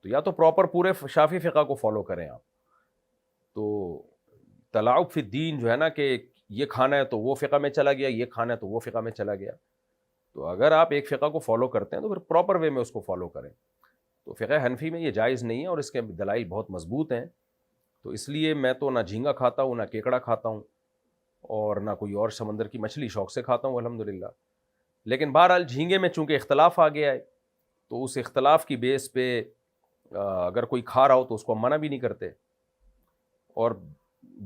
تو یا تو پراپر پورے شافعی فقہ کو فالو کریں آپ. تو تلاعب فی الدین جو ہے نا کہ یہ کھانا ہے تو وہ فقہ میں چلا گیا, یہ کھانا ہے تو وہ فقہ میں چلا گیا. تو اگر آپ ایک فقہ کو فالو کرتے ہیں تو پھر پراپر وے میں اس کو فالو کریں. تو فقہ حنفی میں یہ جائز نہیں ہے اور اس کے دلائل بہت مضبوط ہیں. تو اس لیے میں تو نہ جھینگا کھاتا ہوں, نہ کیکڑا کھاتا ہوں, اور نہ کوئی اور سمندر کی مچھلی شوق سے کھاتا ہوں الحمدللہ. لیکن بہرحال جھینگے میں چونکہ اختلاف آ گیا ہے تو اس اختلاف کی بیس پہ اگر کوئی کھا رہا ہو تو اس کو ہم منع بھی نہیں کرتے. اور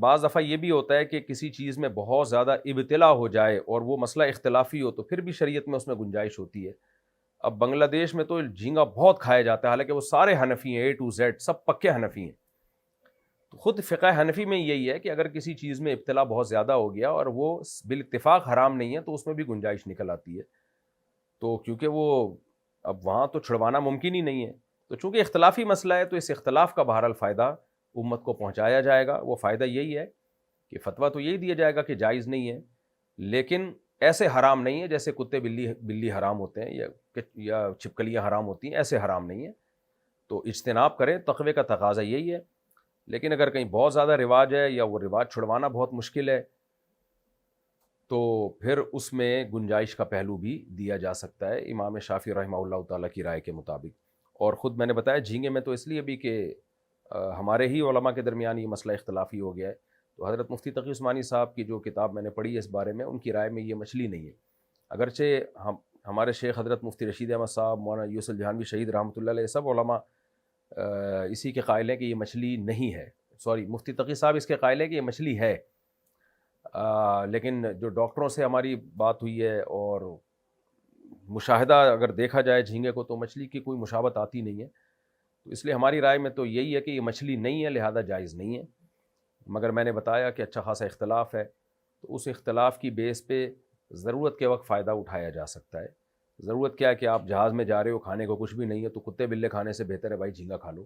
بعض دفعہ یہ بھی ہوتا ہے کہ کسی چیز میں بہت زیادہ ابتلا ہو جائے اور وہ مسئلہ اختلافی ہو تو پھر بھی شریعت میں اس میں گنجائش ہوتی ہے. اب بنگلہ دیش میں تو جھینگا بہت کھایا جاتا ہے, حالانکہ وہ سارے حنفی ہیں, اے ٹو زیڈ سب پکے حنفی ہیں. تو خود فقہ حنفی میں یہی ہے کہ اگر کسی چیز میں ابتلا بہت زیادہ ہو گیا اور وہ بالاتفاق حرام نہیں ہے تو اس میں بھی گنجائش نکل آتی ہے. تو کیونکہ وہ اب وہاں تو چھڑوانا ممکن ہی نہیں ہے, تو چونکہ اختلافی مسئلہ ہے تو اس اختلاف کا بہرحال فائدہ امت کو پہنچایا جائے گا. وہ فائدہ یہی ہے کہ فتویٰ تو یہی دیا جائے گا کہ جائز نہیں ہے, لیکن ایسے حرام نہیں ہے جیسے کتے بلی حرام ہوتے ہیں یا چھپکلیاں حرام ہوتی ہیں, ایسے حرام نہیں ہے. تو اجتناب کریں, تقوی کا تقاضا یہی ہے. لیکن اگر کہیں بہت زیادہ رواج ہے یا وہ رواج چھڑوانا بہت مشکل ہے تو پھر اس میں گنجائش کا پہلو بھی دیا جا سکتا ہے امام شافعی رحمہ اللہ تعالیٰ کی رائے کے مطابق. اور خود میں نے بتایا جھینگے میں تو اس لیے بھی کہ ہمارے ہی علماء کے درمیان یہ مسئلہ اختلافی ہو گیا ہے. تو حضرت مفتی تقی عثمانی صاحب کی جو کتاب میں نے پڑھی ہے اس بارے میں, ان کی رائے میں یہ مچھلی نہیں ہے. اگرچہ ہمارے شیخ حضرت مفتی رشید احمد صاحب, مولانا یوسف جہانوی شہید رحمۃ اللہ علیہ, سب علماء اسی کے قائل ہیں کہ یہ مچھلی نہیں ہے. سوری, مفتی تقی صاحب اس کے قائل ہیں کہ یہ مچھلی ہے. لیکن جو ڈاکٹروں سے ہماری بات ہوئی ہے اور مشاہدہ اگر دیکھا جائے جھینگے کو تو مچھلی کی کوئی مشابہت آتی نہیں ہے. تو اس لیے ہماری رائے میں تو یہی ہے کہ یہ مچھلی نہیں ہے, لہذا جائز نہیں ہے. مگر میں نے بتایا کہ اچھا خاصا اختلاف ہے, تو اس اختلاف کی بیس پہ ضرورت کے وقت فائدہ اٹھایا جا سکتا ہے. ضرورت کیا ہے کہ آپ جہاز میں جا رہے ہو, کھانے کو کچھ بھی نہیں ہے, تو کتے بلے کھانے سے بہتر ہے بھائی جھینگا کھا لو.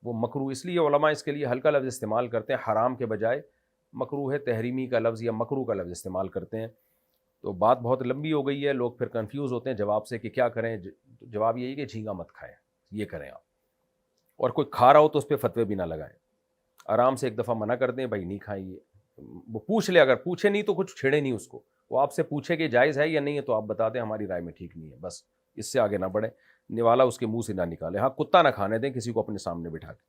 وہ مکروہ, اس لیے علماء اس کے لیے ہلکا لفظ استعمال کرتے ہیں, حرام کے بجائے مکروہ تحریمی کا لفظ یا مکروہ کا لفظ استعمال کرتے ہیں. تو بات بہت لمبی ہو گئی ہے, لوگ پھر کنفیوز ہوتے ہیں جواب سے کہ کیا کریں. جواب یہی کہ جھینگا مت کھائیں, یہ کریں آپ. اور کوئی کھا رہا ہو تو اس پہ فتوے بھی نہ لگائیں, آرام سے ایک دفعہ منع کر دیں بھائی نہیں کھائیں. وہ پوچھ لے, اگر پوچھے نہیں تو کچھ چھیڑے نہیں اس کو. وہ آپ سے پوچھے کہ جائز ہے یا نہیں ہے تو آپ بتا دیں ہماری رائے میں ٹھیک نہیں ہے, بس اس سے آگے نہ بڑھیں. نوالا اس کے منہ سے نہ نکالے. ہاں, کتا نہ کھانے دیں کسی کو اپنے سامنے بٹھا کے.